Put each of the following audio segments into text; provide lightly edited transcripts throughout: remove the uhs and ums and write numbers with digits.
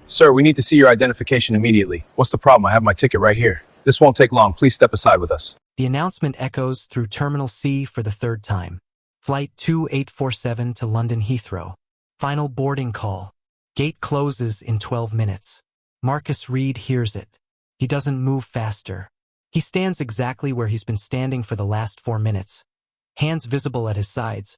Sir, we need to see your identification immediately. What's the problem? I have my ticket right here. This won't take long. Please step aside with us. The announcement echoes through Terminal C for the third time. Flight 2847 to London Heathrow. Final boarding call. Gate closes in 12 minutes. Marcus Reed hears it. He doesn't move faster. He stands exactly where he's been standing for the last 4 minutes. Hands visible at his sides.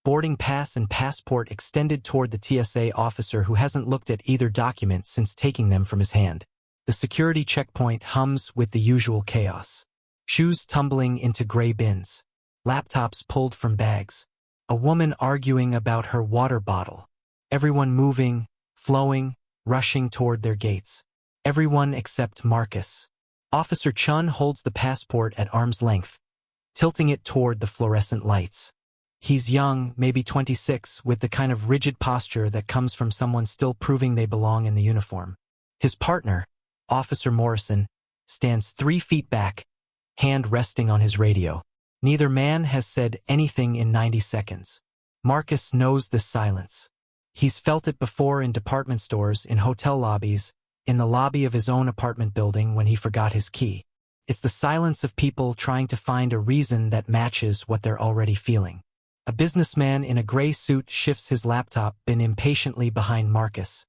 Boarding pass and passport extended toward the TSA officer who hasn't looked at either document since taking them from his hand. The security checkpoint hums with the usual chaos. Shoes tumbling into gray bins. Laptops pulled from bags. A woman arguing about her water bottle. Everyone moving, flowing, rushing toward their gates. Everyone except Marcus. Officer Chun holds the passport at arm's length, tilting it toward the fluorescent lights. He's young, maybe 26, with the kind of rigid posture that comes from someone still proving they belong in the uniform. His partner, Officer Morrison, stands 3 feet back, hand resting on his radio. Neither man has said anything in 90 seconds. Marcus knows this silence. He's felt it before in department stores, in hotel lobbies, in the lobby of his own apartment building when he forgot his key. It's the silence of people trying to find a reason that matches what they're already feeling. A businessman in a gray suit shifts his laptop bin impatiently behind Marcus,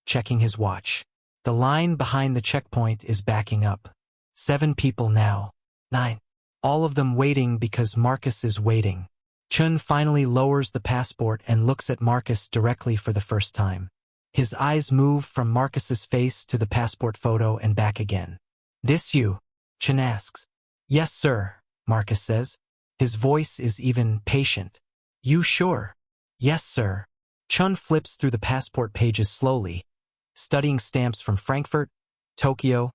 checking his watch. The line behind the checkpoint is backing up. 7 people now. 9. All of them waiting because Marcus is waiting. Chun finally lowers the passport and looks at Marcus directly for the first time. His eyes move from Marcus's face to the passport photo and back again. "This you?" Chun asks. "Yes, sir," Marcus says. His voice is even patient. "You sure?" "Yes, sir." Chun flips through the passport pages slowly, studying stamps from Frankfurt, Tokyo,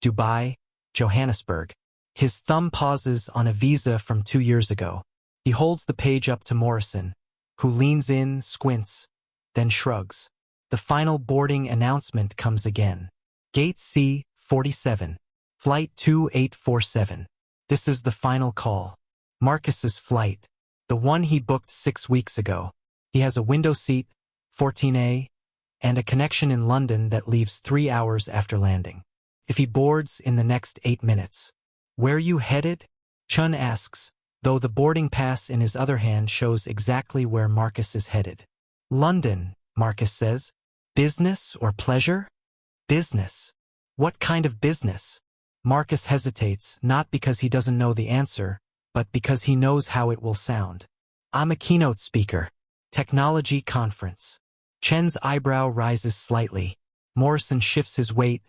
Dubai, Johannesburg. His thumb pauses on a visa from 2 years ago. He holds the page up to Morrison, who leans in, squints, then shrugs. The final boarding announcement comes again. Gate C-47, Flight 2847. This is the final call. Marcus's flight, the one he booked 6 weeks ago. He has a window seat, 14A, and a connection in London that leaves 3 hours after landing. If he boards in the next 8 minutes. "Where you headed?" Chun asks, though the boarding pass in his other hand shows exactly where Marcus is headed. "London," Marcus says. "Business or pleasure?" "Business." "What kind of business?" Marcus hesitates, not because he doesn't know the answer, but because he knows how it will sound. "I'm a keynote speaker. Technology conference." Chen's eyebrow rises slightly. Morrison shifts his weight,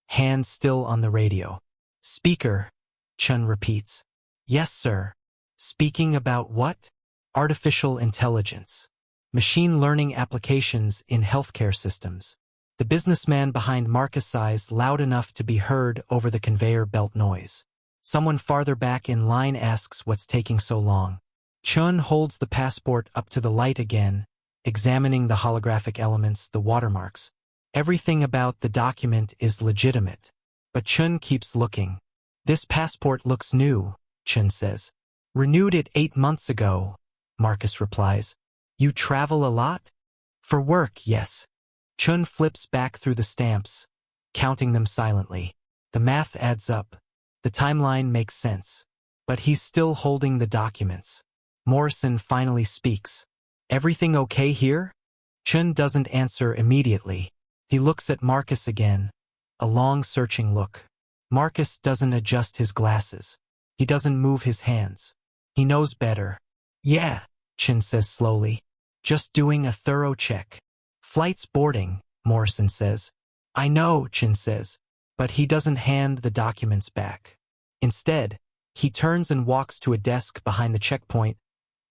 hand still on the radio. "Speaker," Chun repeats. "Yes, sir." "Speaking about what?" "Artificial intelligence. Machine learning applications in healthcare systems." The businessman behind Marcus sighs loud enough to be heard over the conveyor belt noise. Someone farther back in line asks what's taking so long. Chun holds the passport up to the light again, examining the holographic elements, the watermarks. Everything about the document is legitimate. But Chun keeps looking. "This passport looks new," Chun says. "Renewed it 8 months ago," Marcus replies. "You travel a lot?" "For work, yes." Chun flips back through the stamps, counting them silently. The math adds up. The timeline makes sense. But he's still holding the documents. Morrison finally speaks. "Everything okay here?" Chun doesn't answer immediately. He looks at Marcus again, a long searching look. Marcus doesn't adjust his glasses. He doesn't move his hands. He knows better. "Yeah," Chun says slowly. "Just doing a thorough check." "Flight's boarding," Morrison says. "I know," Chun says, but he doesn't hand the documents back. Instead, he turns and walks to a desk behind the checkpoint,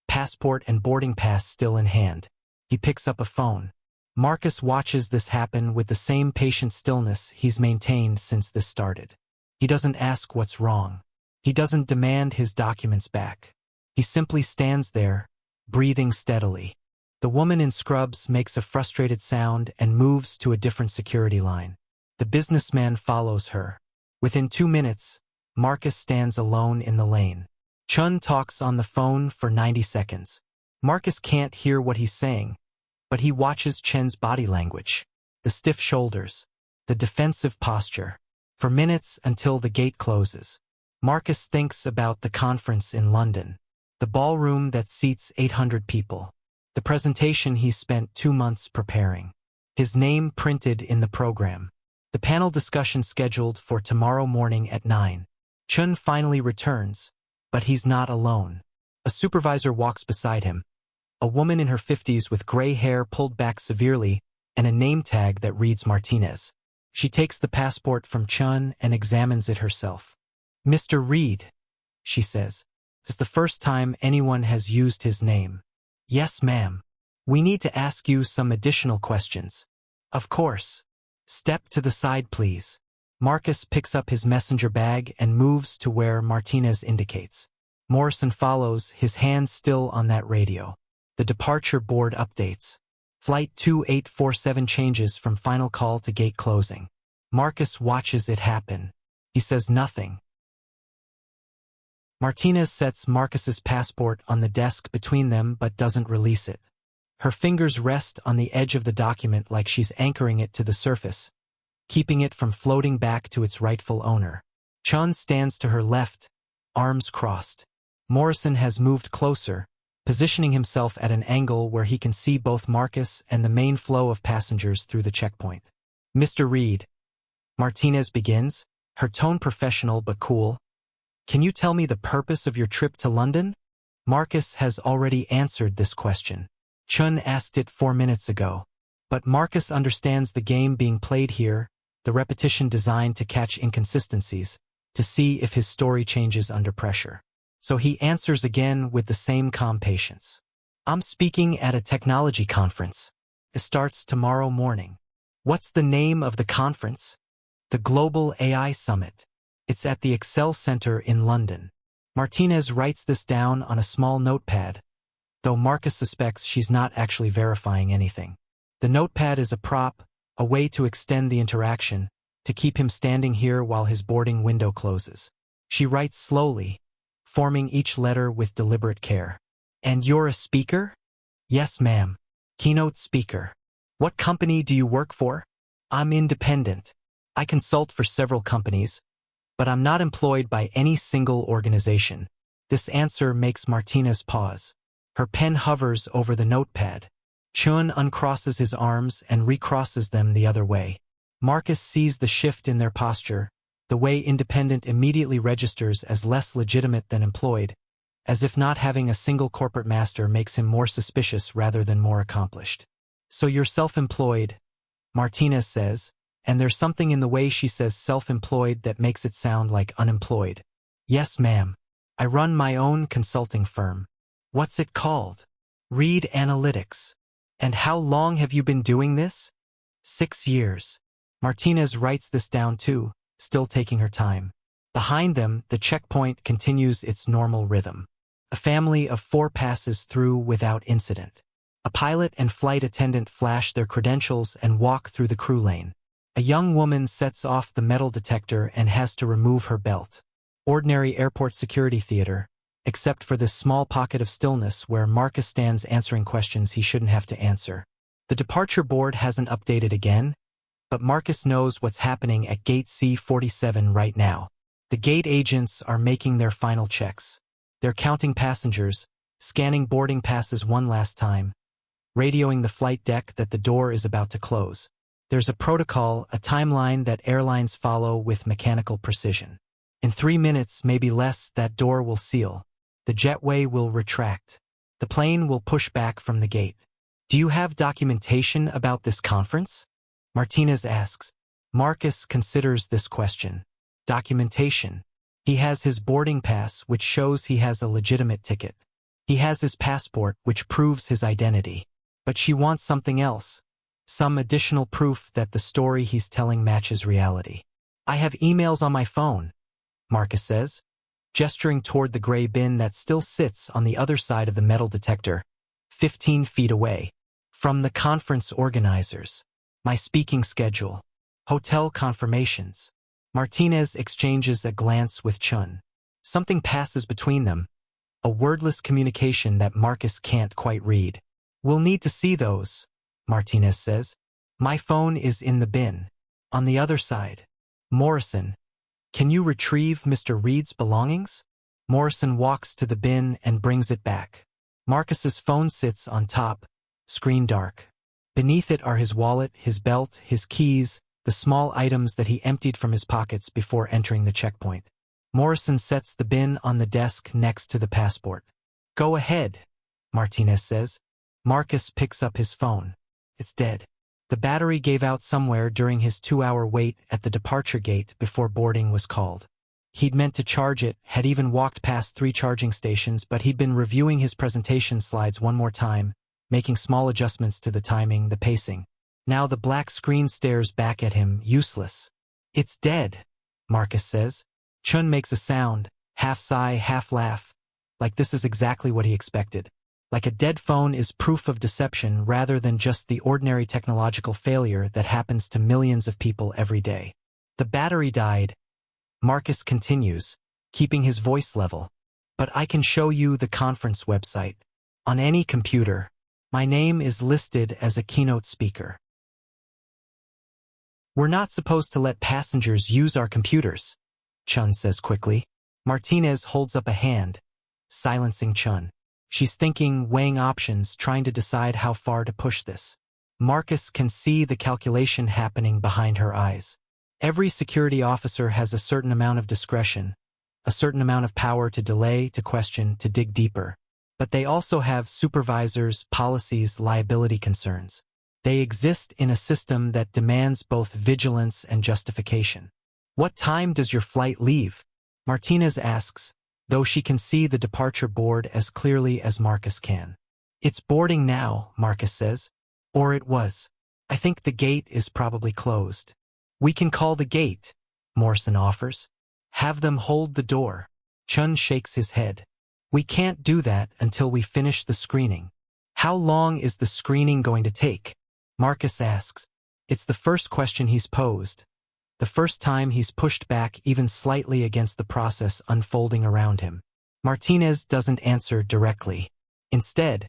passport and boarding pass still in hand. He picks up a phone. Marcus watches this happen with the same patient stillness he's maintained since this started. He doesn't ask what's wrong. He doesn't demand his documents back. He simply stands there, breathing steadily. The woman in scrubs makes a frustrated sound and moves to a different security line. The businessman follows her. Within 2 minutes, Marcus stands alone in the lane. Chun talks on the phone for 90 seconds. Marcus can't hear what he's saying, but he watches Chen's body language. the stiff shoulders, the defensive posture. For minutes until the gate closes, Marcus thinks about the conference in London, the ballroom that seats 800 people, the presentation he spent 2 months preparing, his name printed in the program, the panel discussion scheduled for tomorrow morning at 9. Chun finally returns, but he's not alone. A supervisor walks beside him, a woman in her 50s with gray hair pulled back severely and a name tag that reads Martinez. She takes the passport from Chun and examines it herself. "Mr. Reed," she says. "It's the first time anyone has used his name." "Yes, ma'am. We need to ask you some additional questions." "Of course. Step to the side, please." Marcus picks up his messenger bag and moves to where Martinez indicates. Morrison follows, his hand still on that radio. The departure board updates. Flight 2847 changes from final call to gate closing. Marcus watches it happen. He says nothing. Martinez sets Marcus's passport on the desk between them but doesn't release it. Her fingers rest on the edge of the document like she's anchoring it to the surface, keeping it from floating back to its rightful owner. Chun stands to her left, arms crossed. Morrison has moved closer, positioning himself at an angle where he can see both Marcus and the main flow of passengers through the checkpoint. "Mr. Reed," Martinez begins, her tone professional but cool. "Can you tell me the purpose of your trip to London?" Marcus has already answered this question. Chun asked it 4 minutes ago. But Marcus understands the game being played here, the repetition designed to catch inconsistencies, to see if his story changes under pressure. So he answers again with the same calm patience. "I'm speaking at a technology conference. It starts tomorrow morning." "What's the name of the conference?" "The Global AI Summit. It's at the Excel Center in London." Martinez writes this down on a small notepad, though Marcus suspects she's not actually verifying anything. The notepad is a prop, a way to extend the interaction, to keep him standing here while his boarding window closes. She writes slowly, forming each letter with deliberate care. "And you're a speaker?" "Yes, ma'am. Keynote speaker." "What company do you work for?" "I'm independent. I consult for several companies, but I'm not employed by any single organization." This answer makes Martinez pause. Her pen hovers over the notepad. Chun uncrosses his arms and recrosses them the other way. Marcus sees the shift in their posture, the way independent immediately registers as less legitimate than employed, as if not having a single corporate master makes him more suspicious rather than more accomplished. "So you're self-employed," Martinez says, and there's something in the way she says self-employed that makes it sound like unemployed. "Yes, ma'am. I run my own consulting firm." "What's it called?" "Reed Analytics." "And how long have you been doing this?" 6 years. Martinez writes this down too, still taking her time. Behind them, the checkpoint continues its normal rhythm. A family of 4 passes through without incident. A pilot and flight attendant flash their credentials and walk through the crew lane. A young woman sets off the metal detector and has to remove her belt. Ordinary airport security theater, except for this small pocket of stillness where Marcus stands answering questions he shouldn't have to answer. The departure board hasn't updated again, but Marcus knows what's happening at gate C47 right now. The gate agents are making their final checks. They're counting passengers, scanning boarding passes one last time, radioing the flight deck that the door is about to close. There's a protocol, a timeline that airlines follow with mechanical precision. In 3 minutes, maybe less, that door will seal. The jetway will retract. The plane will push back from the gate. "Do you have documentation about this conference?" Martinez asks. Marcus considers this question. Documentation. He has his boarding pass, which shows he has a legitimate ticket. He has his passport, which proves his identity. But she wants something else. Some additional proof that the story he's telling matches reality. "I have emails on my phone," Marcus says, gesturing toward the gray bin that still sits on the other side of the metal detector, 15 feet away. "From the conference organizers. My speaking schedule. Hotel confirmations." Martinez exchanges a glance with Chun. Something passes between them, a wordless communication that Marcus can't quite read. "We'll need to see those," Martinez says. My phone is in the bin. On the other side. Morrison, can you retrieve Mr. Reed's belongings? Morrison walks to the bin and brings it back. Marcus's phone sits on top, screen dark. Beneath it are his wallet, his belt, his keys, the small items that he emptied from his pockets before entering the checkpoint. Morrison sets the bin on the desk next to the passport. Go ahead, Martinez says. Marcus picks up his phone. It's dead. The battery gave out somewhere during his 2-hour wait at the departure gate before boarding was called. He'd meant to charge it, had even walked past 3 charging stations, but he'd been reviewing his presentation slides one more time, making small adjustments to the timing, the pacing. Now the black screen stares back at him, useless. It's dead, Marcus says. Chun makes a sound, half sigh, half laugh, like this is exactly what he expected. Like a dead phone is proof of deception rather than just the ordinary technological failure that happens to millions of people every day. The battery died. Marcus continues, keeping his voice level. But I can show you the conference website. On any computer. My name is listed as a keynote speaker. We're not supposed to let passengers use our computers, Chun says quickly. Martinez holds up a hand, silencing Chun. She's thinking, weighing options, trying to decide how far to push this. Marcus can see the calculation happening behind her eyes. Every security officer has a certain amount of discretion, a certain amount of power to delay, to question, to dig deeper. But they also have supervisors, policies, liability concerns. They exist in a system that demands both vigilance and justification. What time does your flight leave? Martinez asks, though she can see the departure board as clearly as Marcus can. It's boarding now, Marcus says. Or it was. I think the gate is probably closed. We can call the gate, Morrison offers. Have them hold the door. Chun shakes his head. We can't do that until we finish the screening. How long is the screening going to take? Marcus asks. It's the first question he's posed. The first time he's pushed back even slightly against the process unfolding around him. Martinez doesn't answer directly. Instead,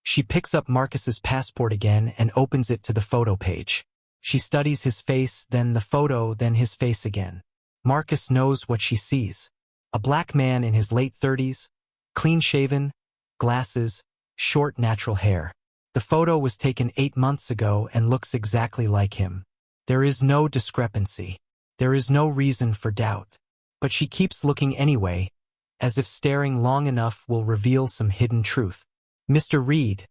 she picks up Marcus's passport again and opens it to the photo page. She studies his face, then the photo, then his face again. Marcus knows what she sees. A black man in his late 30s, clean-shaven, glasses, short natural hair. The photo was taken 8 months ago and looks exactly like him. There is no discrepancy. There is no reason for doubt. But she keeps looking anyway, as if staring long enough will reveal some hidden truth. Mr. Reed,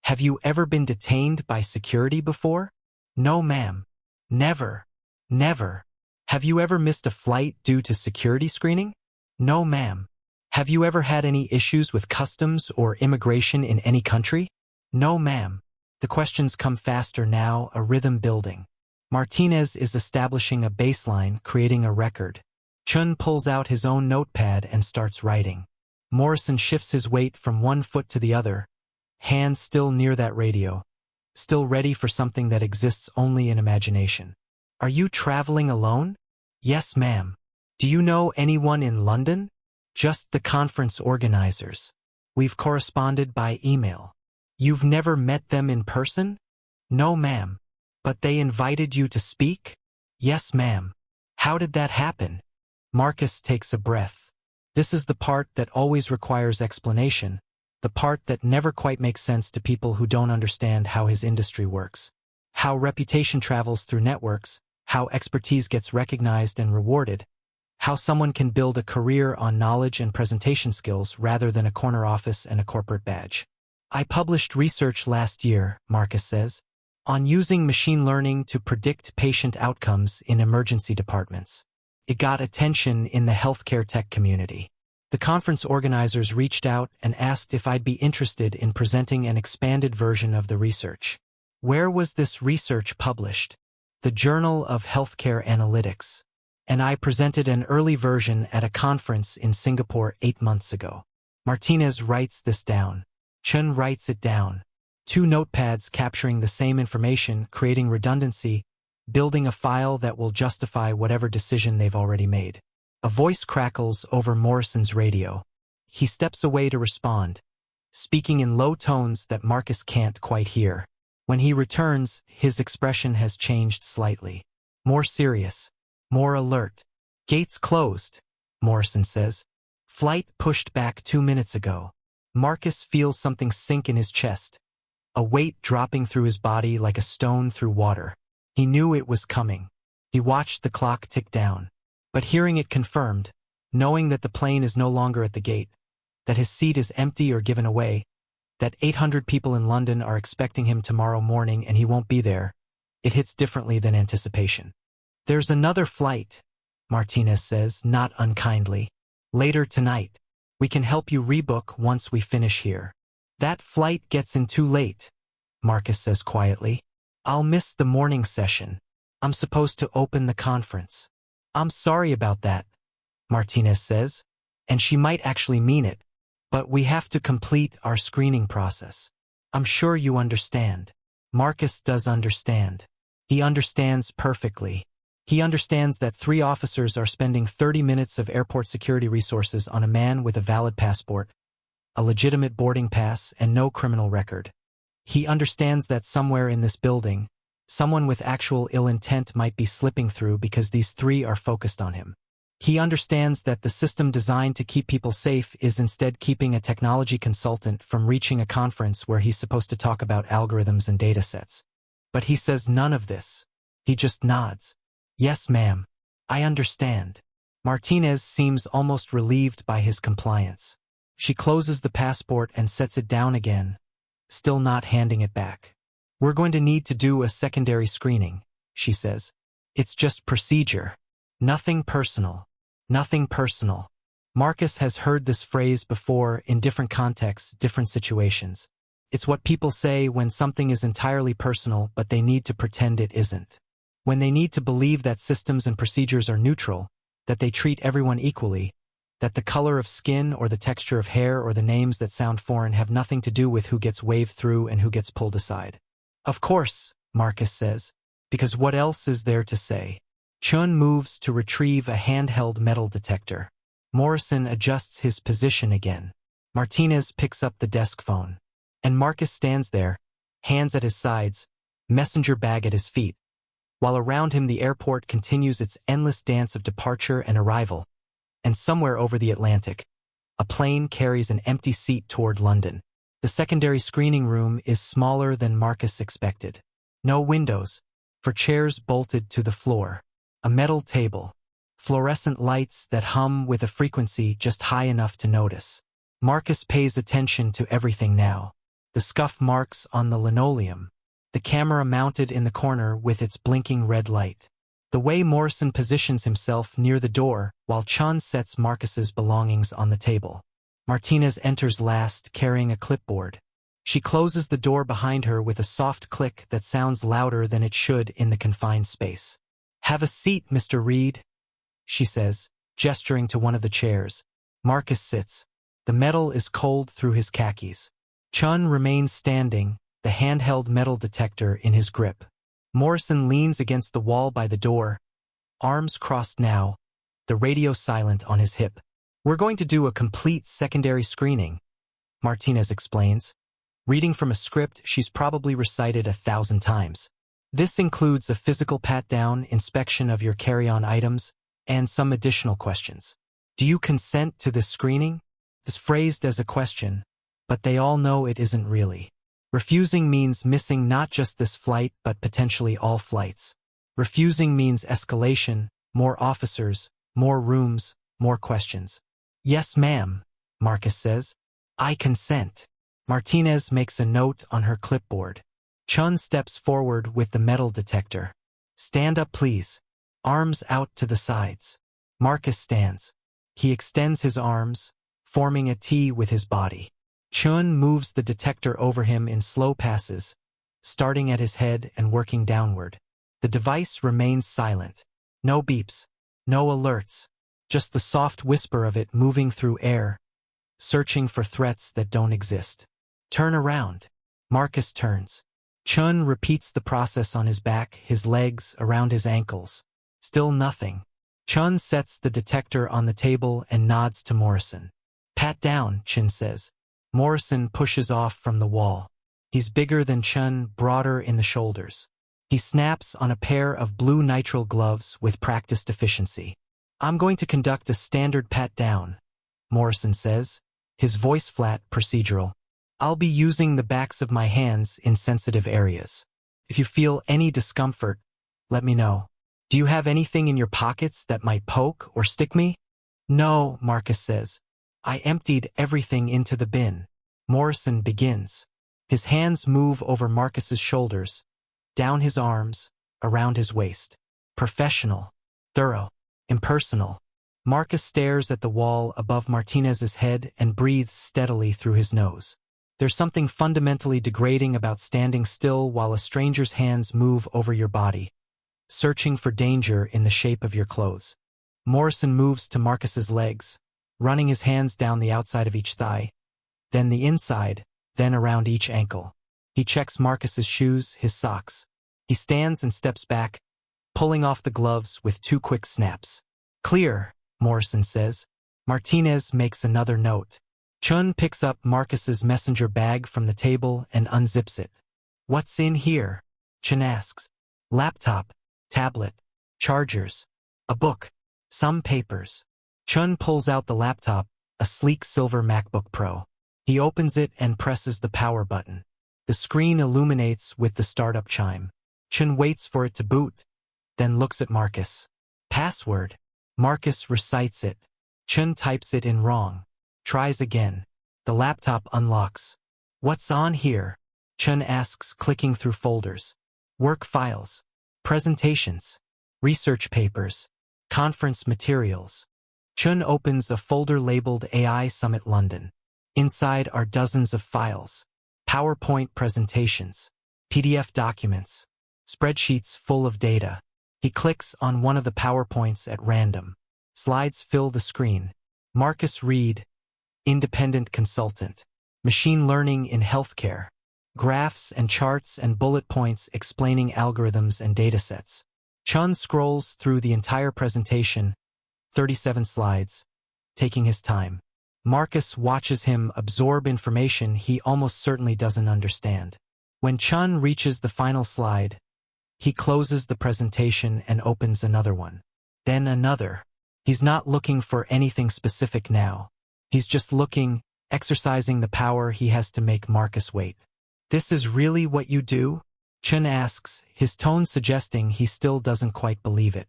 have you ever been detained by security before? No, ma'am. Never. Never. Have you ever missed a flight due to security screening? No, ma'am. Have you ever had any issues with customs or immigration in any country? No, ma'am. The questions come faster now, a rhythm building. Martinez is establishing a baseline, creating a record. Chun pulls out his own notepad and starts writing. Morrison shifts his weight from one foot to the other, hands still near that radio, still ready for something that exists only in imagination. Are you traveling alone? Yes, ma'am. Do you know anyone in London? Just the conference organizers. We've corresponded by email. You've never met them in person? No, ma'am. But they invited you to speak? Yes, ma'am. How did that happen? Marcus takes a breath. This is the part that always requires explanation, the part that never quite makes sense to people who don't understand how his industry works. How reputation travels through networks, how expertise gets recognized and rewarded, how someone can build a career on knowledge and presentation skills rather than a corner office and a corporate badge. I published research last year, Marcus says, on using machine learning to predict patient outcomes in emergency departments. It got attention in the healthcare tech community. The conference organizers reached out and asked if I'd be interested in presenting an expanded version of the research. Where was this research published? The Journal of Healthcare Analytics. And I presented an early version at a conference in Singapore 8 months ago. Martinez writes this down. Chun writes it down. 2 notepads capturing the same information, creating redundancy, building a file that will justify whatever decision they've already made. A voice crackles over Morrison's radio. He steps away to respond, speaking in low tones that Marcus can't quite hear. When he returns, his expression has changed slightly. More serious. More alert. Gates closed, Morrison says. Flight pushed back 2 minutes ago. Marcus feels something sink in his chest. A weight dropping through his body like a stone through water. He knew it was coming. He watched the clock tick down. But hearing it confirmed, knowing that the plane is no longer at the gate, that his seat is empty or given away, that 800 people in London are expecting him tomorrow morning and he won't be there, it hits differently than anticipation. There's another flight, Martinez says, not unkindly. Later tonight. We can help you rebook once we finish here. That flight gets in too late, Marcus says quietly. I'll miss the morning session. I'm supposed to open the conference. I'm sorry about that, Martinez says, and she might actually mean it, but we have to complete our screening process. I'm sure you understand. Marcus does understand. He understands perfectly. He understands that 3 officers are spending 30 minutes of airport security resources on a man with a valid passport, a legitimate boarding pass, and no criminal record. He understands that somewhere in this building, someone with actual ill intent might be slipping through because these 3 are focused on him. He understands that the system designed to keep people safe is instead keeping a technology consultant from reaching a conference where he's supposed to talk about algorithms and datasets. But he says none of this. He just nods. Yes, ma'am. I understand. Martinez seems almost relieved by his compliance. She closes the passport and sets it down again, still not handing it back. We're going to need to do a secondary screening, she says. It's just procedure. Nothing personal. Nothing personal. Marcus has heard this phrase before in different contexts, different situations. It's what people say when something is entirely personal but they need to pretend it isn't. When they need to believe that systems and procedures are neutral, that they treat everyone equally, that the color of skin or the texture of hair or the names that sound foreign have nothing to do with who gets waved through and who gets pulled aside. Of course, Marcus says, because what else is there to say? Chun moves to retrieve a handheld metal detector. Morrison adjusts his position again. Martinez picks up the desk phone. And Marcus stands there, hands at his sides, messenger bag at his feet, while around him the airport continues its endless dance of departure and arrival. And somewhere over the Atlantic, a plane carries an empty seat toward London. The secondary screening room is smaller than Marcus expected. No windows, for chairs bolted to the floor. A metal table. Fluorescent lights that hum with a frequency just high enough to notice. Marcus pays attention to everything now. The scuff marks on the linoleum. The camera mounted in the corner with its blinking red light. The way Morrison positions himself near the door while Chun sets Marcus's belongings on the table. Martinez enters last, carrying a clipboard. She closes the door behind her with a soft click that sounds louder than it should in the confined space. Have a seat, Mr. Reed, she says, gesturing to one of the chairs. Marcus sits. The metal is cold through his khakis. Chun remains standing, the handheld metal detector in his grip. Morrison leans against the wall by the door, arms crossed now, the radio silent on his hip. We're going to do a complete secondary screening, Martinez explains, reading from a script she's probably recited 1,000 times. This includes a physical pat-down, inspection of your carry-on items, and some additional questions. Do you consent to this screening? It's phrased as a question, but they all know it isn't really. Refusing means missing not just this flight but potentially all flights. Refusing means escalation, more officers, more rooms, more questions. Yes, ma'am, Marcus says. I consent. Martinez makes a note on her clipboard. Chun steps forward with the metal detector. Stand up, please. Arms out to the sides. Marcus stands. He extends his arms, forming a T with his body. Chun moves the detector over him in slow passes, starting at his head and working downward. The device remains silent. No beeps, no alerts, just the soft whisper of it moving through air, searching for threats that don't exist. Turn around. Marcus turns. Chun repeats the process on his back, his legs, around his ankles. Still nothing. Chun sets the detector on the table and nods to Morrison. Pat down, Chun says. Morrison pushes off from the wall. He's bigger than Chun, broader in the shoulders. He snaps on a pair of blue nitrile gloves with practiced efficiency. I'm going to conduct a standard pat-down, Morrison says, his voice flat, procedural. I'll be using the backs of my hands in sensitive areas. If you feel any discomfort, let me know. Do you have anything in your pockets that might poke or stick me? No, Marcus says. I emptied everything into the bin. Morrison begins. His hands move over Marcus's shoulders, down his arms, around his waist. Professional, thorough, impersonal. Marcus stares at the wall above Martinez's head and breathes steadily through his nose. There's something fundamentally degrading about standing still while a stranger's hands move over your body, searching for danger in the shape of your clothes. Morrison moves to Marcus's legs, running his hands down the outside of each thigh, then the inside, then around each ankle. He checks Marcus's shoes, his socks. He stands and steps back, pulling off the gloves with 2 quick snaps. Clear, Morrison says. Martinez makes another note. Chun picks up Marcus's messenger bag from the table and unzips it. What's in here? Chun asks. Laptop, tablet, chargers, a book, some papers. Chun pulls out the laptop, a sleek silver MacBook Pro. He opens it and presses the power button. The screen illuminates with the startup chime. Chun waits for it to boot, then looks at Marcus. Password. Marcus recites it. Chun types it in wrong. Tries again. The laptop unlocks. What's on here? Chun asks, clicking through folders. Work files. Presentations. Research papers. Conference materials. Chun opens a folder labeled AI Summit London. Inside are dozens of files. PowerPoint presentations. PDF documents. Spreadsheets full of data. He clicks on one of the PowerPoints at random. Slides fill the screen. Marcus Reed, independent consultant. Machine learning in healthcare. Graphs and charts and bullet points explaining algorithms and datasets. Chun scrolls through the entire presentation, 37 slides, taking his time. Marcus watches him absorb information he almost certainly doesn't understand. When Chun reaches the final slide, he closes the presentation and opens another one. Then another. He's not looking for anything specific now. He's just looking, exercising the power he has to make Marcus wait. This is really what you do? Chun asks, his tone suggesting he still doesn't quite believe it.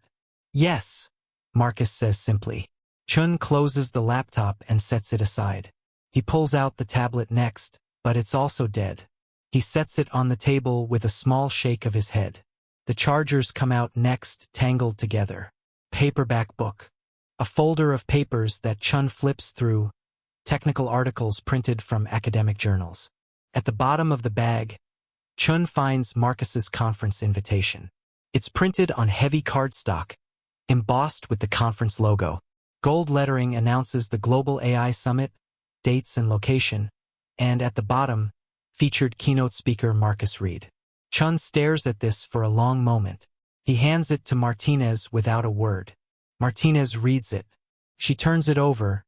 Yes, Marcus says simply. Chun closes the laptop and sets it aside. He pulls out the tablet next, but it's also dead. He sets it on the table with a small shake of his head. The chargers come out next, tangled together. Paperback book. A folder of papers that Chun flips through, technical articles printed from academic journals. At the bottom of the bag, Chun finds Marcus's conference invitation. It's printed on heavy cardstock, embossed with the conference logo. Gold lettering announces the Global AI Summit, dates and location, and at the bottom, featured keynote speaker Marcus Reed. Chun stares at this for a long moment. He hands it to Martinez without a word. Martinez reads it. She turns it over,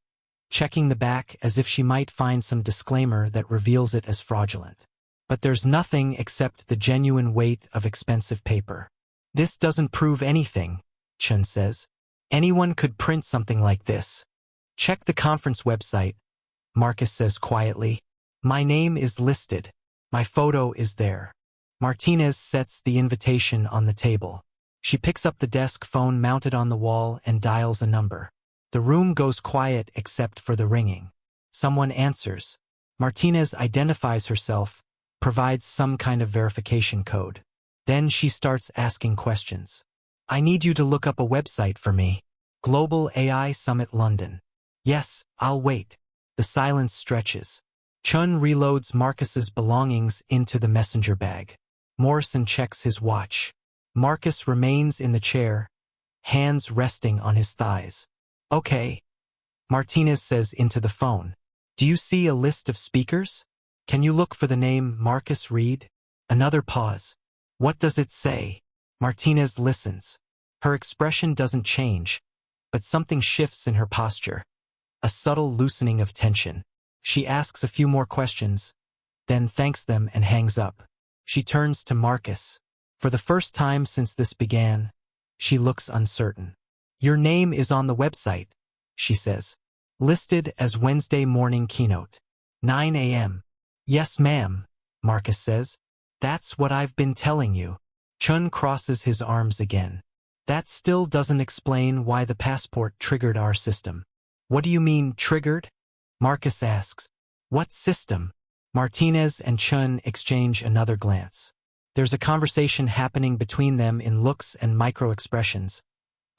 checking the back as if she might find some disclaimer that reveals it as fraudulent. But there's nothing except the genuine weight of expensive paper. This doesn't prove anything, Chun says. Anyone could print something like this. Check the conference website, Marcus says quietly. My name is listed. My photo is there. Martinez sets the invitation on the table. She picks up the desk phone mounted on the wall and dials a number. The room goes quiet except for the ringing. Someone answers. Martinez identifies herself, provides some kind of verification code. Then she starts asking questions. I need you to look up a website for me. Global AI Summit London. Yes, I'll wait. The silence stretches. Chun reloads Marcus's belongings into the messenger bag. Morrison checks his watch. Marcus remains in the chair, hands resting on his thighs. Okay. Martinez says into the phone. Do you see a list of speakers? Can you look for the name Marcus Reed? Another pause. What does it say? Martinez listens. Her expression doesn't change, but something shifts in her posture. A subtle loosening of tension. She asks a few more questions, then thanks them and hangs up. She turns to Marcus. For the first time since this began, she looks uncertain. Your name is on the website, she says. Listed as Wednesday morning keynote. 9 a.m. Yes, ma'am, Marcus says. That's what I've been telling you. Chun crosses his arms again. That still doesn't explain why the passport triggered our system. What do you mean, triggered? Marcus asks. What system? Martinez and Chun exchange another glance. There's a conversation happening between them in looks and micro-expressions,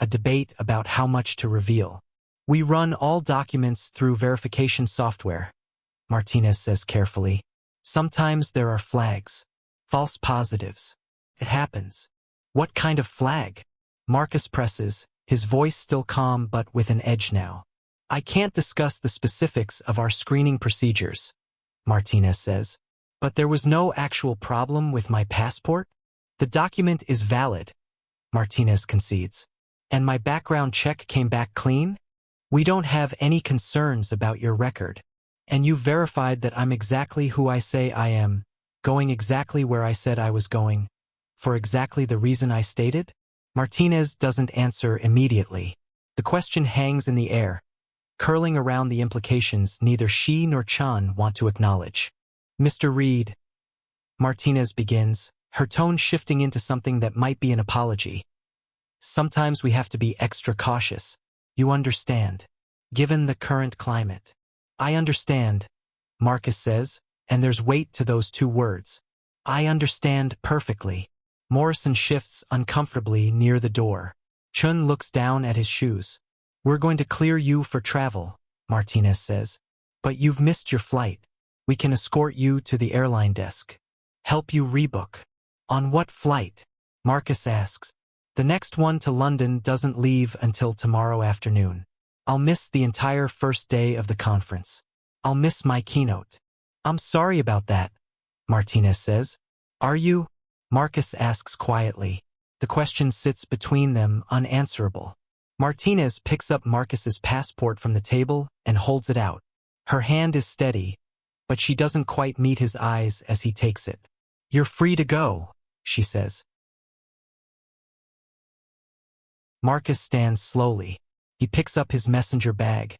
a debate about how much to reveal. We run all documents through verification software, Martinez says carefully. Sometimes there are flags, false positives. It happens. What kind of flag? Marcus presses, his voice still calm but with an edge now. I can't discuss the specifics of our screening procedures, Martinez says. But there was no actual problem with my passport? The document is valid, Martinez concedes. And my background check came back clean? We don't have any concerns about your record. And you verified that I'm exactly who I say I am, going exactly where I said I was going, for exactly the reason I stated? Martinez doesn't answer immediately. The question hangs in the air, curling around the implications neither she nor Chun want to acknowledge. Mr. Reed, Martinez begins, her tone shifting into something that might be an apology. Sometimes we have to be extra cautious. You understand. Given the current climate. I understand, Marcus says, and there's weight to those two words. I understand perfectly. Morrison shifts uncomfortably near the door. Chun looks down at his shoes. We're going to clear you for travel, Martinez says. But you've missed your flight. We can escort you to the airline desk. Help you rebook. On what flight? Marcus asks. The next one to London doesn't leave until tomorrow afternoon. I'll miss the entire first day of the conference. I'll miss my keynote. I'm sorry about that, Martinez says. Are you? Marcus asks quietly. The question sits between them unanswerable. Martinez picks up Marcus's passport from the table and holds it out. Her hand is steady, but she doesn't quite meet his eyes as he takes it. You're free to go, she says. Marcus stands slowly. He picks up his messenger bag,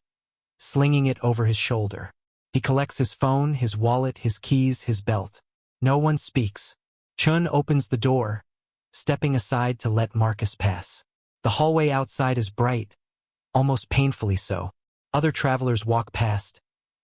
slinging it over his shoulder. He collects his phone, his wallet, his keys, his belt. No one speaks. Chun opens the door, stepping aside to let Marcus pass. The hallway outside is bright, almost painfully so. Other travelers walk past,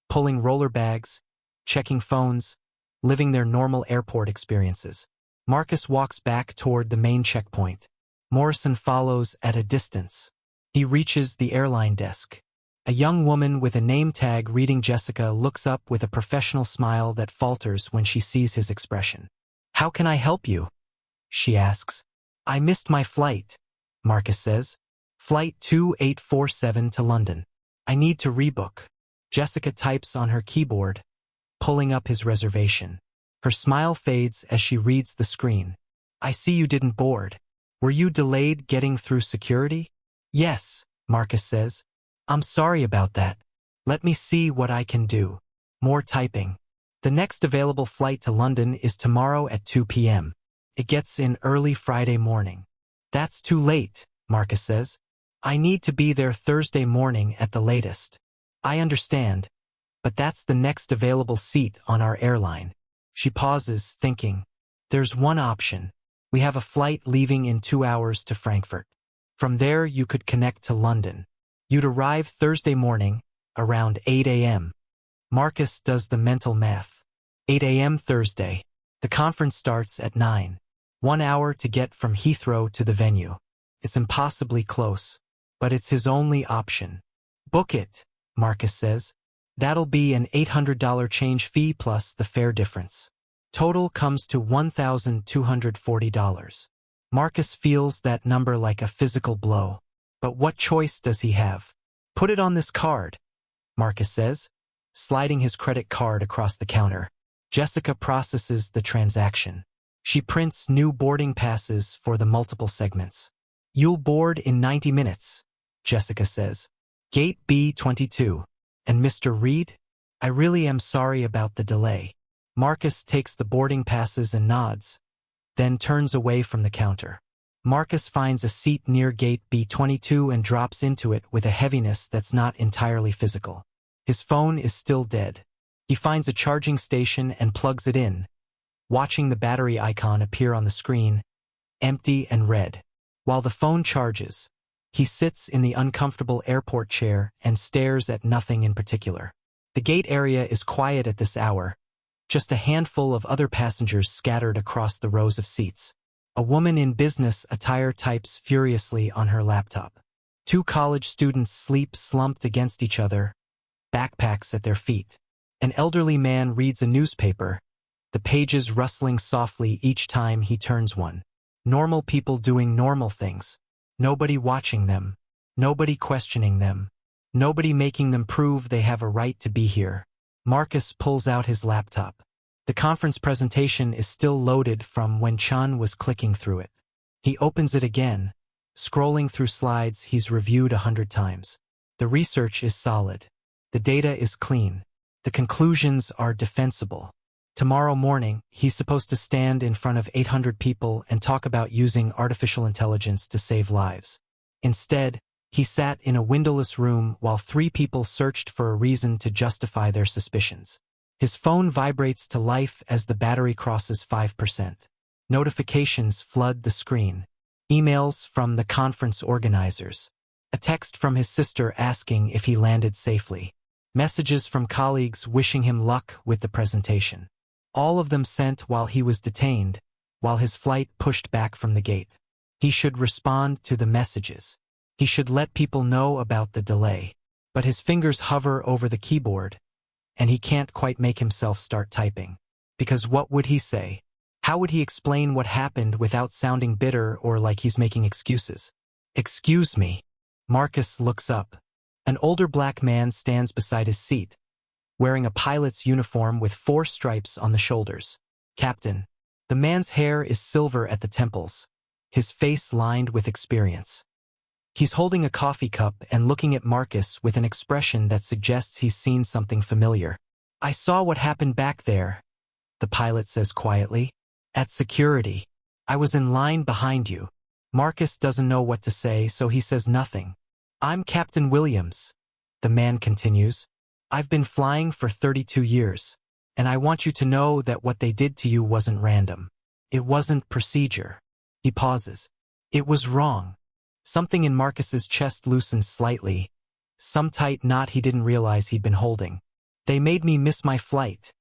pulling roller bags, checking phones, living their normal airport experiences. Marcus walks back toward the main checkpoint. Morrison follows at a distance. He reaches the airline desk. A young woman with a name tag reading Jessica looks up with a professional smile that falters when she sees his expression. How can I help you? She asks. I missed my flight, Marcus says. Flight 2847 to London. I need to rebook. Jessica types on her keyboard, pulling up his reservation. Her smile fades as she reads the screen. I see you didn't board. Were you delayed getting through security? Yes, Marcus says. I'm sorry about that. Let me see what I can do. More typing. The next available flight to London is tomorrow at 2 p.m. It gets in early Friday morning. That's too late, Marcus says. I need to be there Thursday morning at the latest. I understand, but that's the next available seat on our airline. She pauses, thinking. There's one option. We have a flight leaving in 2 hours to Frankfurt. From there, you could connect to London. You'd arrive Thursday morning, around 8 a.m. Marcus does the mental math. 8 a.m. Thursday. The conference starts at 9. 1 hour to get from Heathrow to the venue. It's impossibly close, but it's his only option. Book it, Marcus says. That'll be an $800 change fee plus the fare difference. Total comes to $1,240. Marcus feels that number like a physical blow. But what choice does he have? Put it on this card, Marcus says, sliding his credit card across the counter. Jessica processes the transaction. She prints new boarding passes for the multiple segments. You'll board in 90 minutes, Jessica says. Gate B22. And Mr. Reed? I really am sorry about the delay. Marcus takes the boarding passes and nods, then turns away from the counter. Marcus finds a seat near gate B22 and drops into it with a heaviness that's not entirely physical. His phone is still dead. He finds a charging station and plugs it in, watching the battery icon appear on the screen, empty and red. While the phone charges, he sits in the uncomfortable airport chair and stares at nothing in particular. The gate area is quiet at this hour, just a handful of other passengers scattered across the rows of seats. A woman in business attire types furiously on her laptop. Two college students sleep slumped against each other, backpacks at their feet. An elderly man reads a newspaper, the pages rustling softly each time he turns one. Normal people doing normal things. Nobody watching them. Nobody questioning them. Nobody making them prove they have a right to be here. Marcus pulls out his laptop. The conference presentation is still loaded from when Chun was clicking through it. He opens it again, scrolling through slides he's reviewed 100 times. The research is solid. The data is clean. The conclusions are defensible. Tomorrow morning, he's supposed to stand in front of 800 people and talk about using artificial intelligence to save lives. Instead, he sat in a windowless room while 3 people searched for a reason to justify their suspicions. His phone vibrates to life as the battery crosses 5%. Notifications flood the screen. Emails from the conference organizers. A text from his sister asking if he landed safely. Messages from colleagues wishing him luck with the presentation. All of them sent while he was detained, while his flight pushed back from the gate. He should respond to the messages. He should let people know about the delay. But his fingers hover over the keyboard, and he can't quite make himself start typing. Because what would he say? How would he explain what happened without sounding bitter or like he's making excuses? Excuse me. Marcus looks up. An older black man stands beside his seat, wearing a pilot's uniform with 4 stripes on the shoulders. Captain. The man's hair is silver at the temples, his face lined with experience. He's holding a coffee cup and looking at Marcus with an expression that suggests he's seen something familiar. I saw what happened back there, the pilot says quietly. At security. I was in line behind you. Marcus doesn't know what to say, so he says nothing. I'm Captain Williams, the man continues. I've been flying for 32 years, and I want you to know that what they did to you wasn't random. It wasn't procedure. He pauses. It was wrong. Something in Marcus's chest loosens slightly, some tight knot he didn't realize he'd been holding. They made me miss my flight,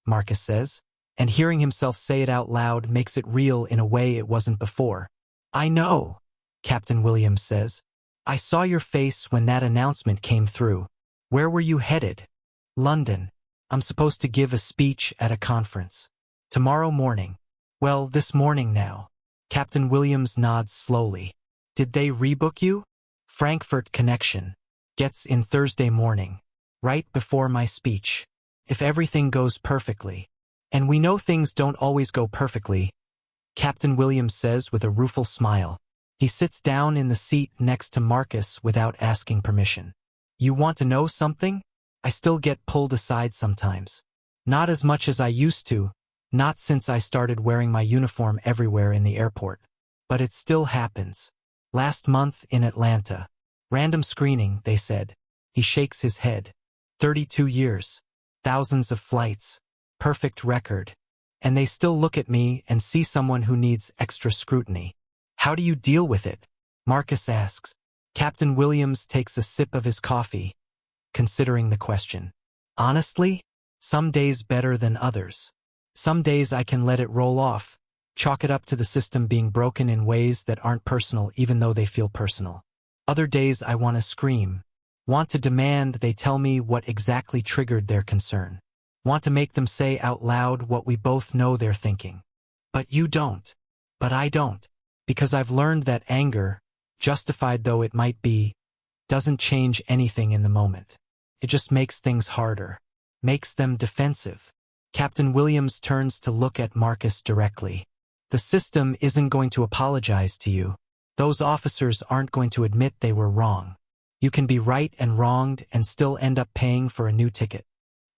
Marcus says, and hearing himself say it out loud makes it real in a way it wasn't before. I know, Captain Williams says. I saw your face when that announcement came through. Where were you headed? London. I'm supposed to give a speech at a conference. Tomorrow morning. Well, this morning now. Captain Williams nods slowly. Did they rebook you? Frankfurt connection. Gets in Thursday morning. Right before my speech. If everything goes perfectly. And we know things don't always go perfectly, Captain Williams says with a rueful smile. He sits down in the seat next to Marcus without asking permission. You want to know something? I still get pulled aside sometimes. Not as much as I used to, not since I started wearing my uniform everywhere in the airport. But it still happens. Last month in Atlanta. Random screening, they said. He shakes his head. 32 years. Thousands of flights. Perfect record. And they still look at me and see someone who needs extra scrutiny. How do you deal with it? Marcus asks. Captain Williams takes a sip of his coffee, considering the question. Honestly, some days better than others. Some days I can let it roll off, chalk it up to the system being broken in ways that aren't personal even though they feel personal. Other days I want to scream, want to demand they tell me what exactly triggered their concern. Want to make them say out loud what we both know they're thinking. But you don't. But I don't. Because I've learned that anger, justified though it might be, doesn't change anything in the moment. It just makes things harder. Makes them defensive. Captain Williams turns to look at Marcus directly. The system isn't going to apologize to you. Those officers aren't going to admit they were wrong. You can be right and wronged and still end up paying for a new ticket.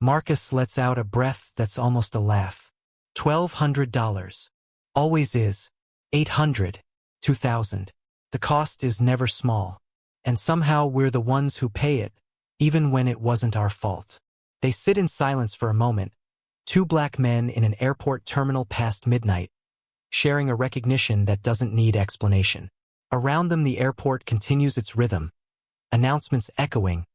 Marcus lets out a breath that's almost a laugh. $1,200. Always is. 800. 2,000. The cost is never small. And somehow we're the ones who pay it, even when it wasn't our fault. They sit in silence for a moment, two black men in an airport terminal past midnight, sharing a recognition that doesn't need explanation. Around them the airport continues its rhythm, announcements echoing,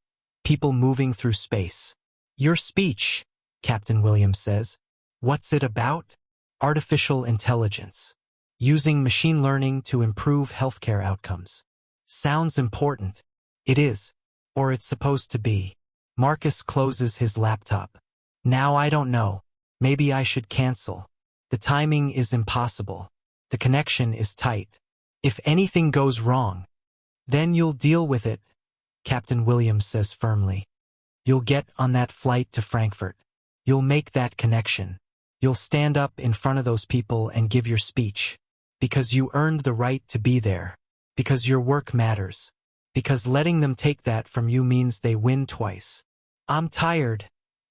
people moving through space. Your speech, Captain Williams says. What's it about? Artificial intelligence. Using machine learning to improve healthcare outcomes. Sounds important. It is. Or it's supposed to be. Marcus closes his laptop. Now I don't know. Maybe I should cancel. The timing is impossible. The connection is tight. If anything goes wrong, then you'll deal with it, Captain Williams says firmly. You'll get on that flight to Frankfurt. You'll make that connection. You'll stand up in front of those people and give your speech. Because you earned the right to be there. Because your work matters. Because letting them take that from you means they win twice. I'm tired,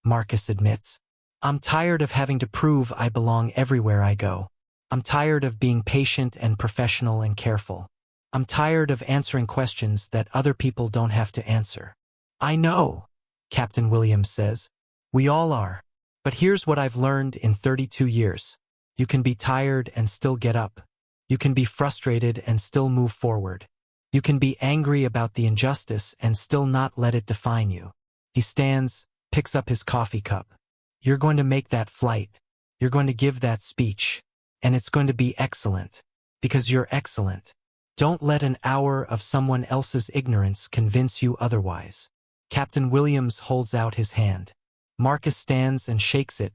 Marcus admits. I'm tired of having to prove I belong everywhere I go. I'm tired of being patient and professional and careful. I'm tired of answering questions that other people don't have to answer. I know, Captain Williams says. We all are. But here's what I've learned in 32 years. You can be tired and still get up. You can be frustrated and still move forward. You can be angry about the injustice and still not let it define you. He stands, picks up his coffee cup. You're going to make that flight. You're going to give that speech. And it's going to be excellent. Because you're excellent. Don't let an hour of someone else's ignorance convince you otherwise. Captain Williams holds out his hand. Marcus stands and shakes it,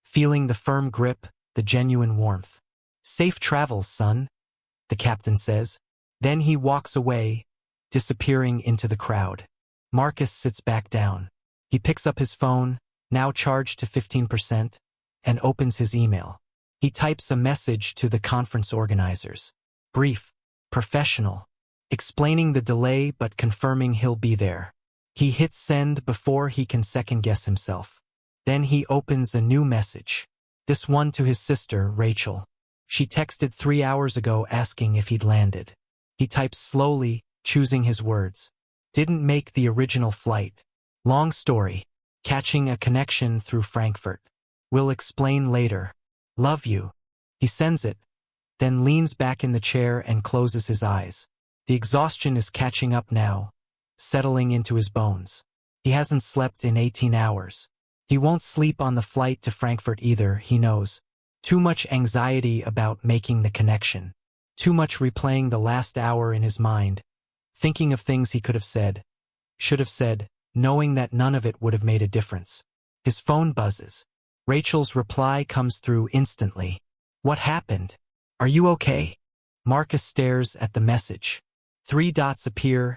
feeling the firm grip, the genuine warmth. Safe travels, son, the captain says. Then he walks away, disappearing into the crowd. Marcus sits back down. He picks up his phone, now charged to 15%, and opens his email. He types a message to the conference organizers. Brief, professional, explaining the delay but confirming he'll be there. He hits send before he can second-guess himself. Then he opens a new message. This one to his sister, Rachel. She texted 3 hours ago asking if he'd landed. He types slowly, choosing his words. Didn't make the original flight. Long story. Catching a connection through Frankfurt. Will explain later. Love you. He sends it, then leans back in the chair and closes his eyes. The exhaustion is catching up now, settling into his bones. He hasn't slept in 18 hours. He won't sleep on the flight to Frankfurt either, he knows. Too much anxiety about making the connection. Too much replaying the last hour in his mind, thinking of things he could have said, should have said, knowing that none of it would have made a difference. His phone buzzes. Rachel's reply comes through instantly. What happened? Are you okay? Marcus stares at the message. 3 dots appear,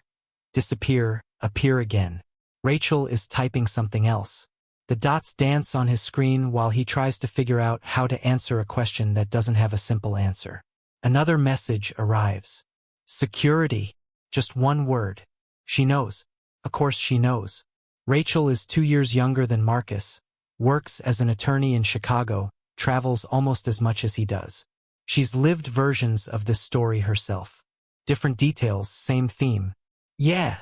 disappear, appear again. Rachel is typing something else. The dots dance on his screen while he tries to figure out how to answer a question that doesn't have a simple answer. Another message arrives. Security. Just one word. She knows. Of course she knows. Rachel is 2 years younger than Marcus, works as an attorney in Chicago, travels almost as much as he does. She's lived versions of this story herself. Different details, same theme. Yeah,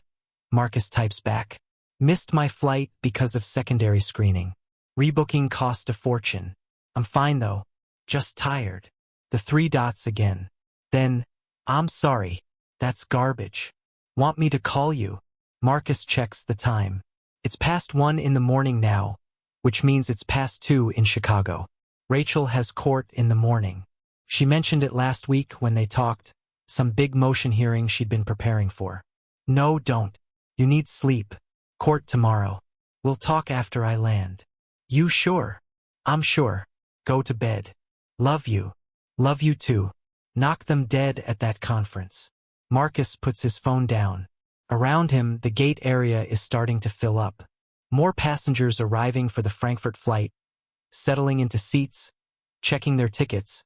Marcus types back. Missed my flight because of secondary screening. Rebooking cost a fortune. I'm fine though. Just tired. The 3 dots again. Then, I'm sorry. That's garbage. Want me to call you? Marcus checks the time. It's past 1 in the morning now, which means it's past 2 in Chicago. Rachel has court in the morning. She mentioned it last week when they talked, some big motion hearing she'd been preparing for. No, don't. You need sleep. Court tomorrow. We'll talk after I land. You sure? I'm sure. Go to bed. Love you. Love you too. Knock them dead at that conference. Marcus puts his phone down. Around him, the gate area is starting to fill up. More passengers arriving for the Frankfurt flight, settling into seats, checking their tickets,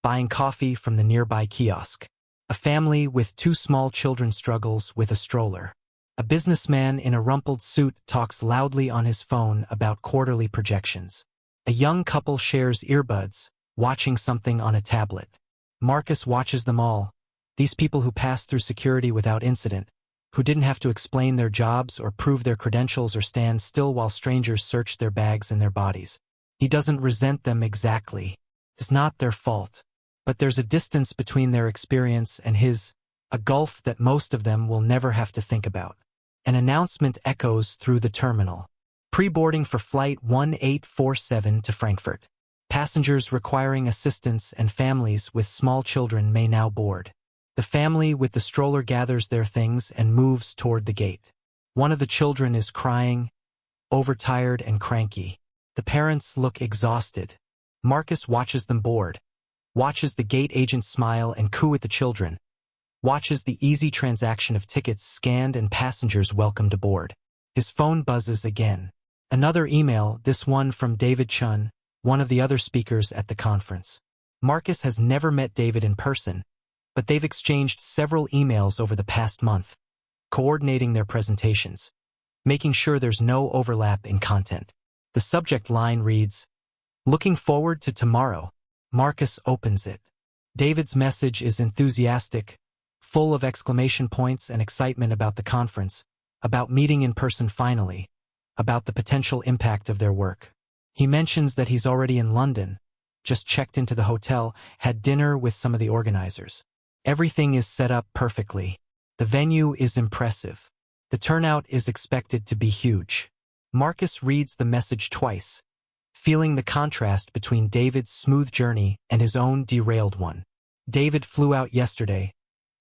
buying coffee from the nearby kiosk. A family with 2 small children struggles with a stroller. A businessman in a rumpled suit talks loudly on his phone about quarterly projections. A young couple shares earbuds, watching something on a tablet. Marcus watches them all. These people who passed through security without incident, who didn't have to explain their jobs or prove their credentials or stand still while strangers searched their bags and their bodies. He doesn't resent them exactly. It's not their fault. But there's a distance between their experience and his, a gulf that most of them will never have to think about. An announcement echoes through the terminal. Pre-boarding for Flight 1847 to Frankfurt. Passengers requiring assistance and families with small children may now board. The family with the stroller gathers their things and moves toward the gate. One of the children is crying, overtired and cranky. The parents look exhausted. Marcus watches them board, watches the gate agent smile and coo at the children, watches the easy transaction of tickets scanned and passengers welcomed aboard. His phone buzzes again. Another email, this one from David Chun, one of the other speakers at the conference. Marcus has never met David in person, but they've exchanged several emails over the past month, coordinating their presentations, making sure there's no overlap in content. The subject line reads, "Looking forward to tomorrow." Marcus opens it. David's message is enthusiastic, full of exclamation points and excitement about the conference, about meeting in person finally, about the potential impact of their work. He mentions that he's already in London, just checked into the hotel, had dinner with some of the organizers. Everything is set up perfectly. The venue is impressive. The turnout is expected to be huge. Marcus reads the message twice, feeling the contrast between David's smooth journey and his own derailed one. David flew out yesterday,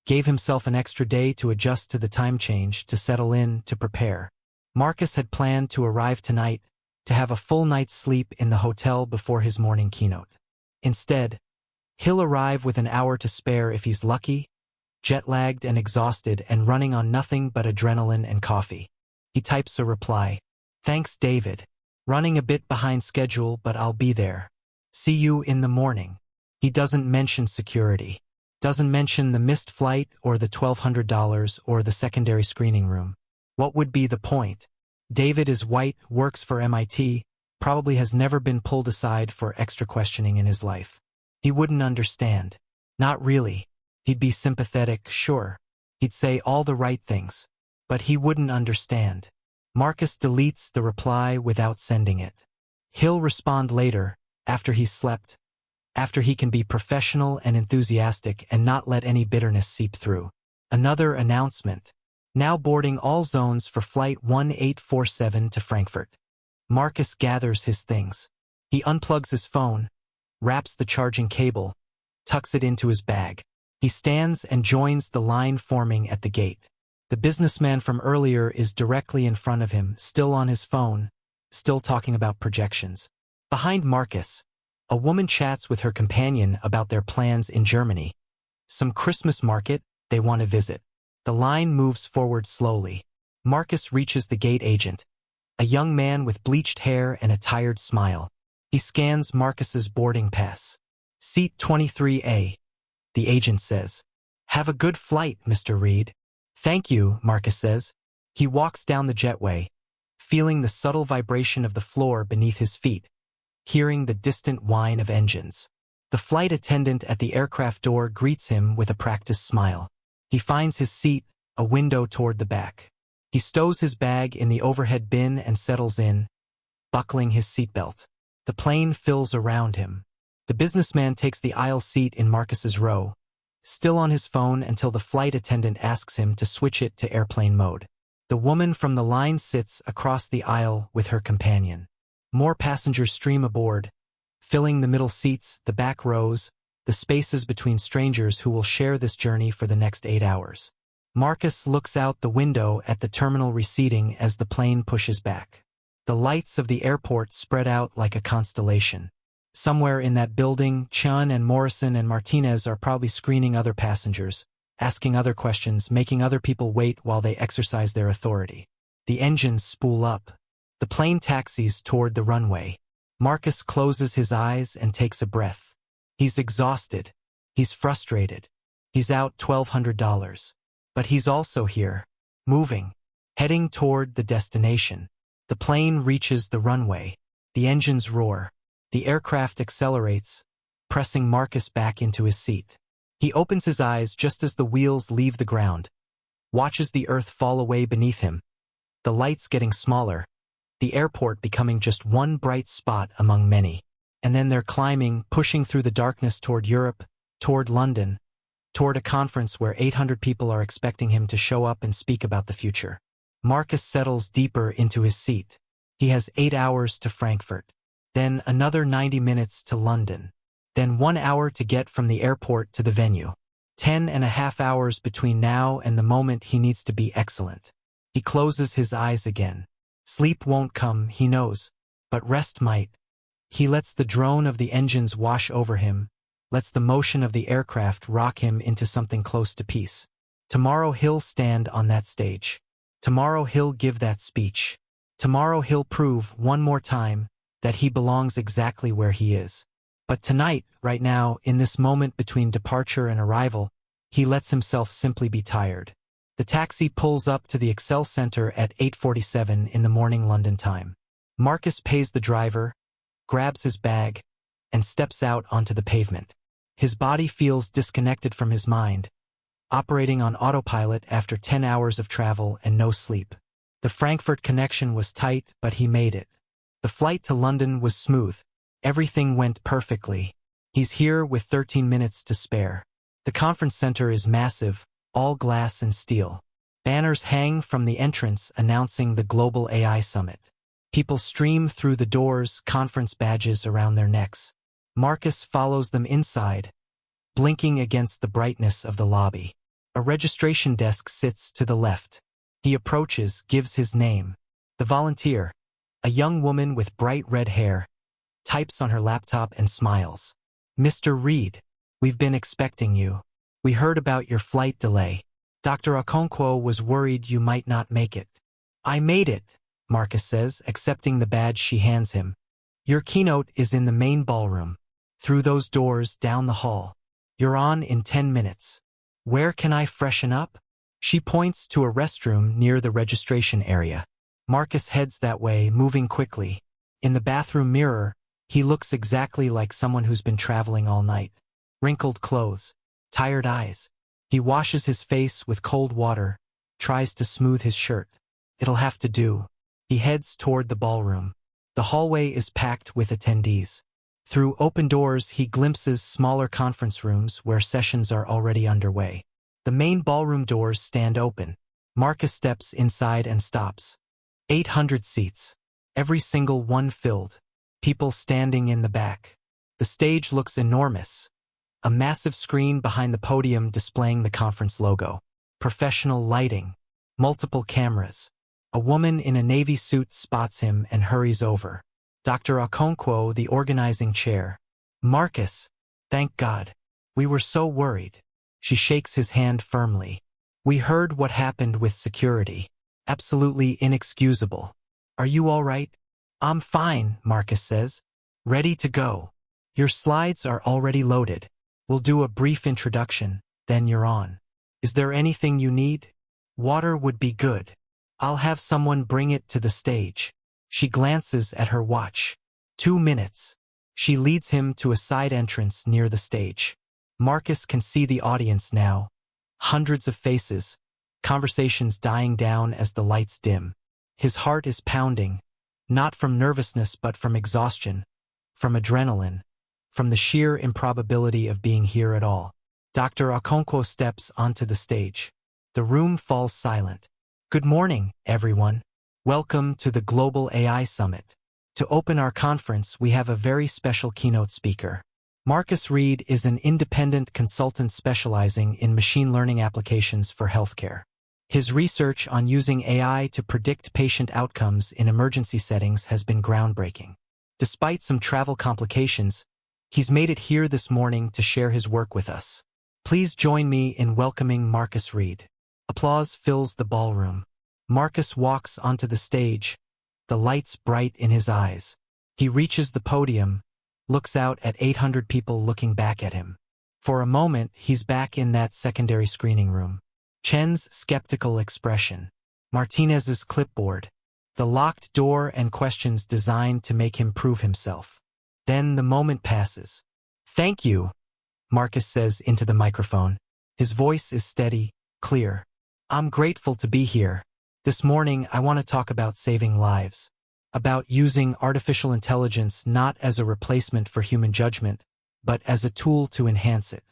gave himself an extra day to adjust to the time change, to settle in, to prepare. Marcus had planned to arrive tonight, to have a full night's sleep in the hotel before his morning keynote. Instead, he'll arrive with an hour to spare if he's lucky, jet-lagged and exhausted and running on nothing but adrenaline and coffee. He types a reply. "Thanks, David. Running a bit behind schedule, but I'll be there. See you in the morning." He doesn't mention security. Doesn't mention the missed flight or the $1,200 or the secondary screening room. What would be the point? David is white, works for MIT, probably has never been pulled aside for extra questioning in his life. He wouldn't understand. Not really. He'd be sympathetic, sure. He'd say all the right things. But he wouldn't understand. Marcus deletes the reply without sending it. He'll respond later, after he's slept, after he can be professional and enthusiastic and not let any bitterness seep through. Another announcement. Now boarding all zones for Flight 1847 to Frankfurt. Marcus gathers his things. He unplugs his phone, wraps the charging cable, tucks it into his bag. He stands and joins the line forming at the gate. The businessman from earlier is directly in front of him, still on his phone, still talking about projections. Behind Marcus, a woman chats with her companion about their plans in Germany. Some Christmas market they want to visit. The line moves forward slowly. Marcus reaches the gate agent, a young man with bleached hair and a tired smile. He scans Marcus's boarding pass. "Seat 23A, the agent says. "Have a good flight, Mr. Reed." "Thank you," Marcus says. He walks down the jetway, feeling the subtle vibration of the floor beneath his feet, hearing the distant whine of engines. The flight attendant at the aircraft door greets him with a practiced smile. He finds his seat, a window toward the back. He stows his bag in the overhead bin and settles in, buckling his seatbelt. The plane fills around him. The businessman takes the aisle seat in Marcus's row, still on his phone until the flight attendant asks him to switch it to airplane mode. The woman from the line sits across the aisle with her companion. More passengers stream aboard, filling the middle seats, the back rows, the spaces between strangers who will share this journey for the next 8 hours. Marcus looks out the window at the terminal receding as the plane pushes back. The lights of the airport spread out like a constellation. Somewhere in that building, Chun and Morrison and Martinez are probably screening other passengers, asking other questions, making other people wait while they exercise their authority. The engines spool up. The plane taxis toward the runway. Marcus closes his eyes and takes a breath. He's exhausted. He's frustrated. He's out $1,200. But he's also here, moving. heading toward the destination. The plane reaches the runway. The engines roar. The aircraft accelerates, pressing Marcus back into his seat. He opens his eyes just as the wheels leave the ground, watches the earth fall away beneath him, the lights getting smaller, the airport becoming just one bright spot among many. And then they're climbing, pushing through the darkness toward Europe, toward London, toward a conference where 800 people are expecting him to show up and speak about the future. Marcus settles deeper into his seat. He has 8 hours to Frankfurt, then another 90 minutes to London, then 1 hour to get from the airport to the venue. 10.5 hours between now and the moment he needs to be excellent. He closes his eyes again. Sleep won't come, he knows, but rest might. He lets the drone of the engines wash over him, lets the motion of the aircraft rock him into something close to peace. Tomorrow he'll stand on that stage. Tomorrow he'll give that speech. Tomorrow he'll prove one more time that he belongs exactly where he is. But tonight, right now, in this moment between departure and arrival, he lets himself simply be tired. The taxi pulls up to the Excel Center at 8:47 in the morning London time. Marcus pays the driver, grabs his bag, and steps out onto the pavement. His body feels disconnected from his mind, operating on autopilot after 10 hours of travel and no sleep. The Frankfurt connection was tight, but he made it. The flight to London was smooth. Everything went perfectly. He's here with 13 minutes to spare. The conference center is massive, all glass and steel. Banners hang from the entrance announcing the Global AI Summit. People stream through the doors, conference badges around their necks. Marcus follows them inside, blinking against the brightness of the lobby. A registration desk sits to the left. He approaches, gives his name. The volunteer, a young woman with bright red hair, types on her laptop and smiles. "Mr. Reed, we've been expecting you. We heard about your flight delay. Dr. Okonkwo was worried you might not make it." "I made it," Marcus says, accepting the badge she hands him. "Your keynote is in the main ballroom. Through those doors, down the hall. You're on in 10 minutes. Where can I freshen up?" She points to a restroom near the registration area. Marcus heads that way, moving quickly. In the bathroom mirror, he looks exactly like someone who's been traveling all night. Wrinkled clothes, tired eyes. He washes his face with cold water, tries to smooth his shirt. It'll have to do. He heads toward the ballroom. The hallway is packed with attendees. Through open doors, he glimpses smaller conference rooms where sessions are already underway. The main ballroom doors stand open. Marcus steps inside and stops. 800 seats. Every single one filled. People standing in the back. The stage looks enormous. A massive screen behind the podium displaying the conference logo. Professional lighting. Multiple cameras. A woman in a navy suit spots him and hurries over. Dr. Okonkwo, the organizing chair. "Marcus, thank God. We were so worried." She shakes his hand firmly. "We heard what happened with security. Absolutely inexcusable. Are you all right?" "I'm fine," Marcus says. "Ready to go. Your slides are already loaded. We'll do a brief introduction, then you're on. Is there anything you need? Water would be good. I'll have someone bring it to the stage." She glances at her watch. 2 minutes. She leads him to a side entrance near the stage. Marcus can see the audience now. Hundreds of faces, conversations dying down as the lights dim. His heart is pounding, not from nervousness but from exhaustion, from adrenaline, from the sheer improbability of being here at all. Dr. Okonkwo steps onto the stage. The room falls silent. "Good morning, everyone. Welcome to the Global AI Summit. To open our conference, we have a very special keynote speaker. Marcus Reed is an independent consultant specializing in machine learning applications for healthcare. His research on using AI to predict patient outcomes in emergency settings has been groundbreaking. Despite some travel complications, he's made it here this morning to share his work with us. Please join me in welcoming Marcus Reed." Applause fills the ballroom. Marcus walks onto the stage, the lights bright in his eyes. He reaches the podium, looks out at 800 people looking back at him. For a moment, he's back in that secondary screening room. Chen's skeptical expression. Martinez's clipboard, the locked door and questions designed to make him prove himself. Then the moment passes. "Thank you," Marcus says into the microphone. His voice is steady, clear. "I'm grateful to be here. This morning I want to talk about saving lives. About using artificial intelligence not as a replacement for human judgment, but as a tool to enhance it.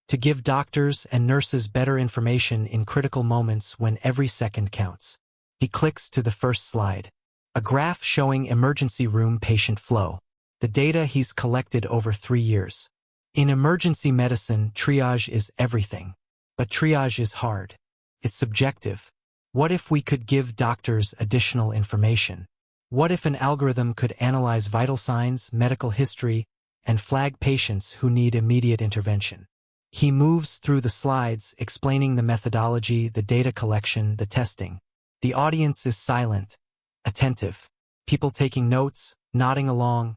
To give doctors and nurses better information in critical moments when every second counts." He clicks to the first slide. A graph showing emergency room patient flow. The data he's collected over 3 years. In emergency medicine, triage is everything. But triage is hard. It's subjective. What if we could give doctors additional information? What if an algorithm could analyze vital signs, medical history, and flag patients who need immediate intervention? He moves through the slides, explaining the methodology, the data collection, the testing. The audience is silent, attentive. People taking notes, nodding along,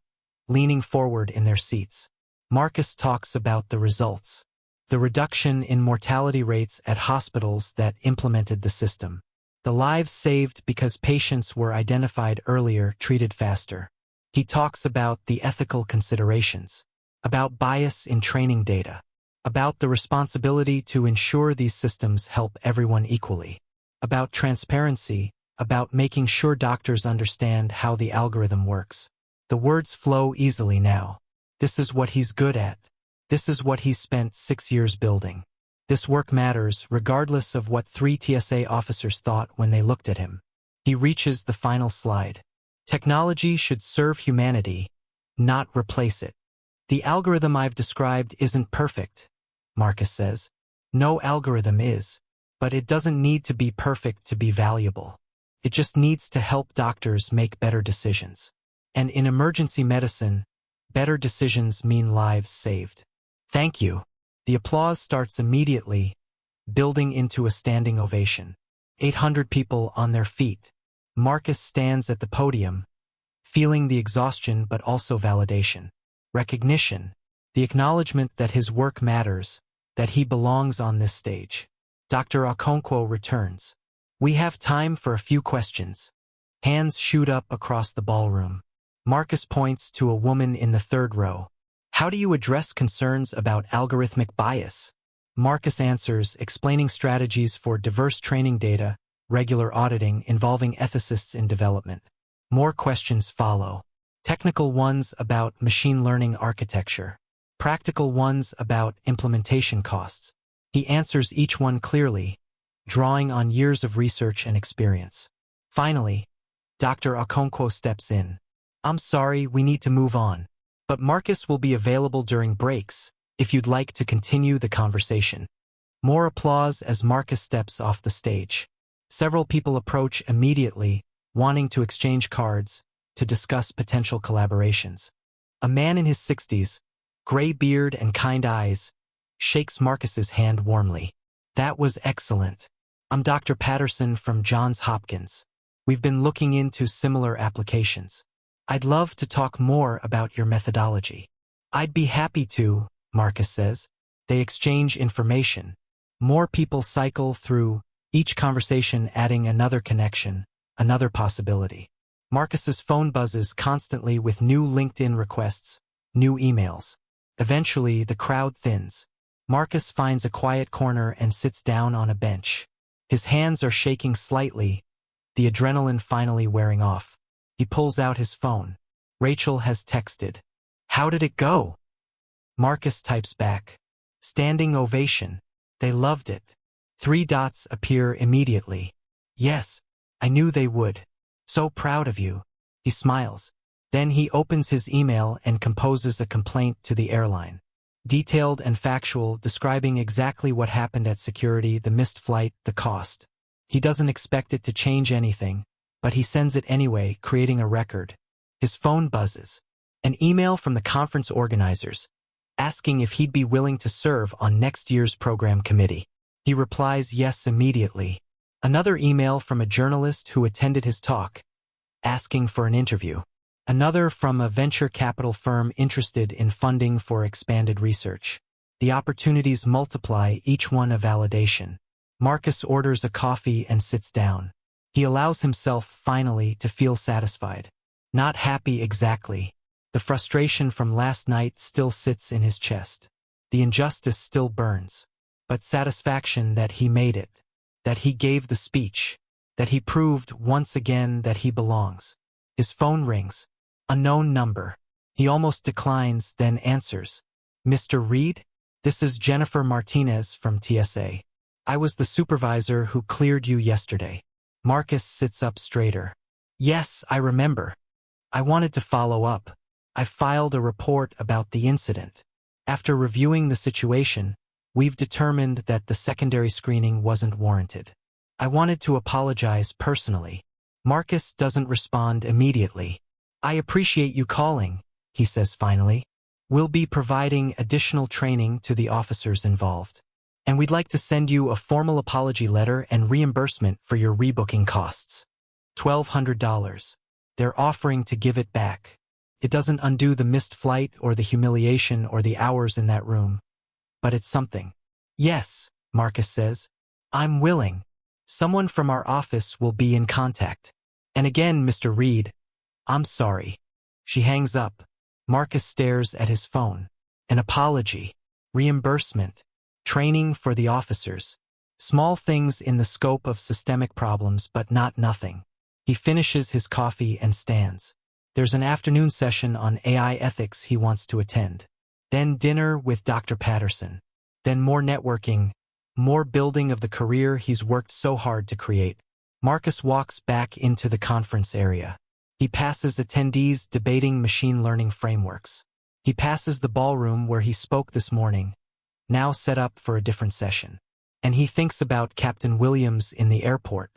leaning forward in their seats. Marcus talks about the results. The reduction in mortality rates at hospitals that implemented the system. The lives saved because patients were identified earlier, treated faster. He talks about the ethical considerations, about bias in training data, about the responsibility to ensure these systems help everyone equally, about transparency, about making sure doctors understand how the algorithm works. The words flow easily now. This is what he's good at. This is what he's spent 6 years building. This work matters regardless of what 3 TSA officers thought when they looked at him. He reaches the final slide. Technology should serve humanity, not replace it. The algorithm I've described isn't perfect, Marcus says. No algorithm is, but it doesn't need to be perfect to be valuable. It just needs to help doctors make better decisions. And in emergency medicine, better decisions mean lives saved. Thank you. The applause starts immediately, building into a standing ovation. 800 people on their feet. Marcus stands at the podium, feeling the exhaustion but also validation. Recognition. The acknowledgement that his work matters, that he belongs on this stage. Dr. Okonkwo returns. We have time for a few questions. Hands shoot up across the ballroom. Marcus points to a woman in the third row. How do you address concerns about algorithmic bias? Marcus answers, explaining strategies for diverse training data, regular auditing involving ethicists in development. More questions follow. Technical ones about machine learning architecture. Practical ones about implementation costs. He answers each one clearly, drawing on years of research and experience. Finally, Dr. Okonkwo steps in. I'm sorry, we need to move on. But Marcus will be available during breaks, if you'd like to continue the conversation. More applause as Marcus steps off the stage. Several people approach immediately, wanting to exchange cards, to discuss potential collaborations. A man in his 60s, gray beard and kind eyes, shakes Marcus's hand warmly. That was excellent. I'm Dr. Patterson from Johns Hopkins. We've been looking into similar applications. I'd love to talk more about your methodology. I'd be happy to, Marcus says. They exchange information. More people cycle through, each conversation adding another connection, another possibility. Marcus's phone buzzes constantly with new LinkedIn requests, new emails. Eventually, the crowd thins. Marcus finds a quiet corner and sits down on a bench. His hands are shaking slightly, the adrenaline finally wearing off. He pulls out his phone. Rachel has texted. How did it go? Marcus types back. Standing ovation. They loved it. 3 dots appear immediately. Yes, I knew they would. So proud of you. He smiles. Then he opens his email and composes a complaint to the airline. Detailed and factual, describing exactly what happened at security, the missed flight, the cost. He doesn't expect it to change anything, but he sends it anyway, creating a record. His phone buzzes. An email from the conference organizers, asking if he'd be willing to serve on next year's program committee. He replies yes immediately. Another email from a journalist who attended his talk, asking for an interview. Another from a venture capital firm interested in funding for expanded research. The opportunities multiply, each one a validation. Marcus orders a coffee and sits down. He allows himself, finally, to feel satisfied. Not happy exactly. The frustration from last night still sits in his chest. The injustice still burns. But satisfaction that he made it. That he gave the speech. That he proved once again that he belongs. His phone rings. Unknown number. He almost declines, then answers. Mr. Reed? This is Jennifer Martinez from TSA. I was the supervisor who cleared you yesterday. Marcus sits up straighter. Yes, I remember. I wanted to follow up. I filed a report about the incident. After reviewing the situation, we've determined that the secondary screening wasn't warranted. I wanted to apologize personally. Marcus doesn't respond immediately. I appreciate you calling, he says finally. We'll be providing additional training to the officers involved. And we'd like to send you a formal apology letter and reimbursement for your rebooking costs. $1,200. They're offering to give it back. It doesn't undo the missed flight or the humiliation or the hours in that room. But it's something. Yes, Marcus says. I'm willing. Someone from our office will be in contact. And again, Mr. Reed, I'm sorry. She hangs up. Marcus stares at his phone. An apology. Reimbursement. Training for the officers. Small things in the scope of systemic problems, but not nothing. He finishes his coffee and stands. There's an afternoon session on AI ethics he wants to attend. Then dinner with Dr. Patterson. Then more networking, more building of the career he's worked so hard to create. Marcus walks back into the conference area. He passes attendees debating machine learning frameworks. He passes the ballroom where he spoke this morning, now set up for a different session. And he thinks about Captain Williams in the airport.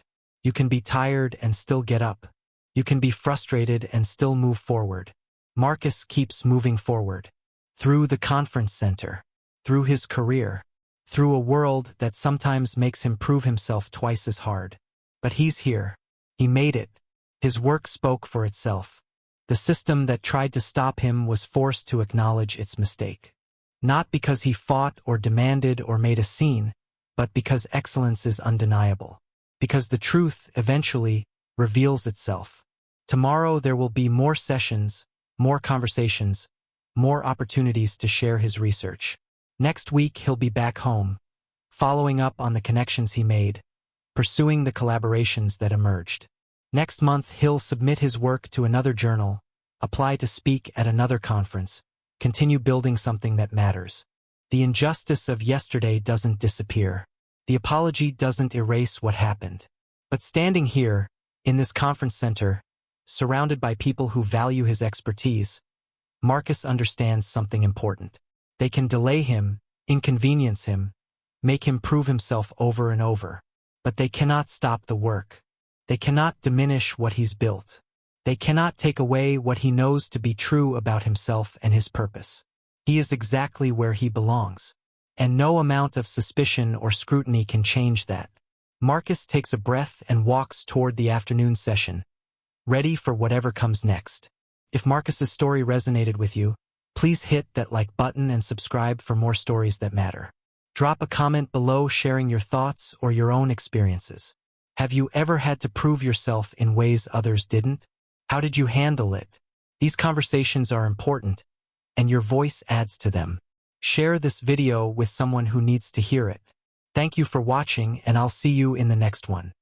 You can be tired and still get up. You can be frustrated and still move forward. Marcus keeps moving forward. Through the conference center. Through his career. Through a world that sometimes makes him prove himself twice as hard. But he's here. He made it. His work spoke for itself. The system that tried to stop him was forced to acknowledge its mistake. Not because he fought or demanded or made a scene, but because excellence is undeniable. Because the truth, eventually, reveals itself. Tomorrow there will be more sessions, more conversations, more opportunities to share his research. Next week he'll be back home, following up on the connections he made, pursuing the collaborations that emerged. Next month he'll submit his work to another journal, apply to speak at another conference, continue building something that matters. The injustice of yesterday doesn't disappear. The apology doesn't erase what happened. But standing here, in this conference center, surrounded by people who value his expertise, Marcus understands something important. They can delay him, inconvenience him, make him prove himself over and over. But they cannot stop the work. They cannot diminish what he's built. They cannot take away what he knows to be true about himself and his purpose. He is exactly where he belongs. And no amount of suspicion or scrutiny can change that. Marcus takes a breath and walks toward the afternoon session, ready for whatever comes next. If Marcus's story resonated with you, please hit that like button and subscribe for more stories that matter. Drop a comment below sharing your thoughts or your own experiences. Have you ever had to prove yourself in ways others didn't? How did you handle it? These conversations are important, and your voice adds to them. Share this video with someone who needs to hear it. Thank you for watching, and I'll see you in the next one.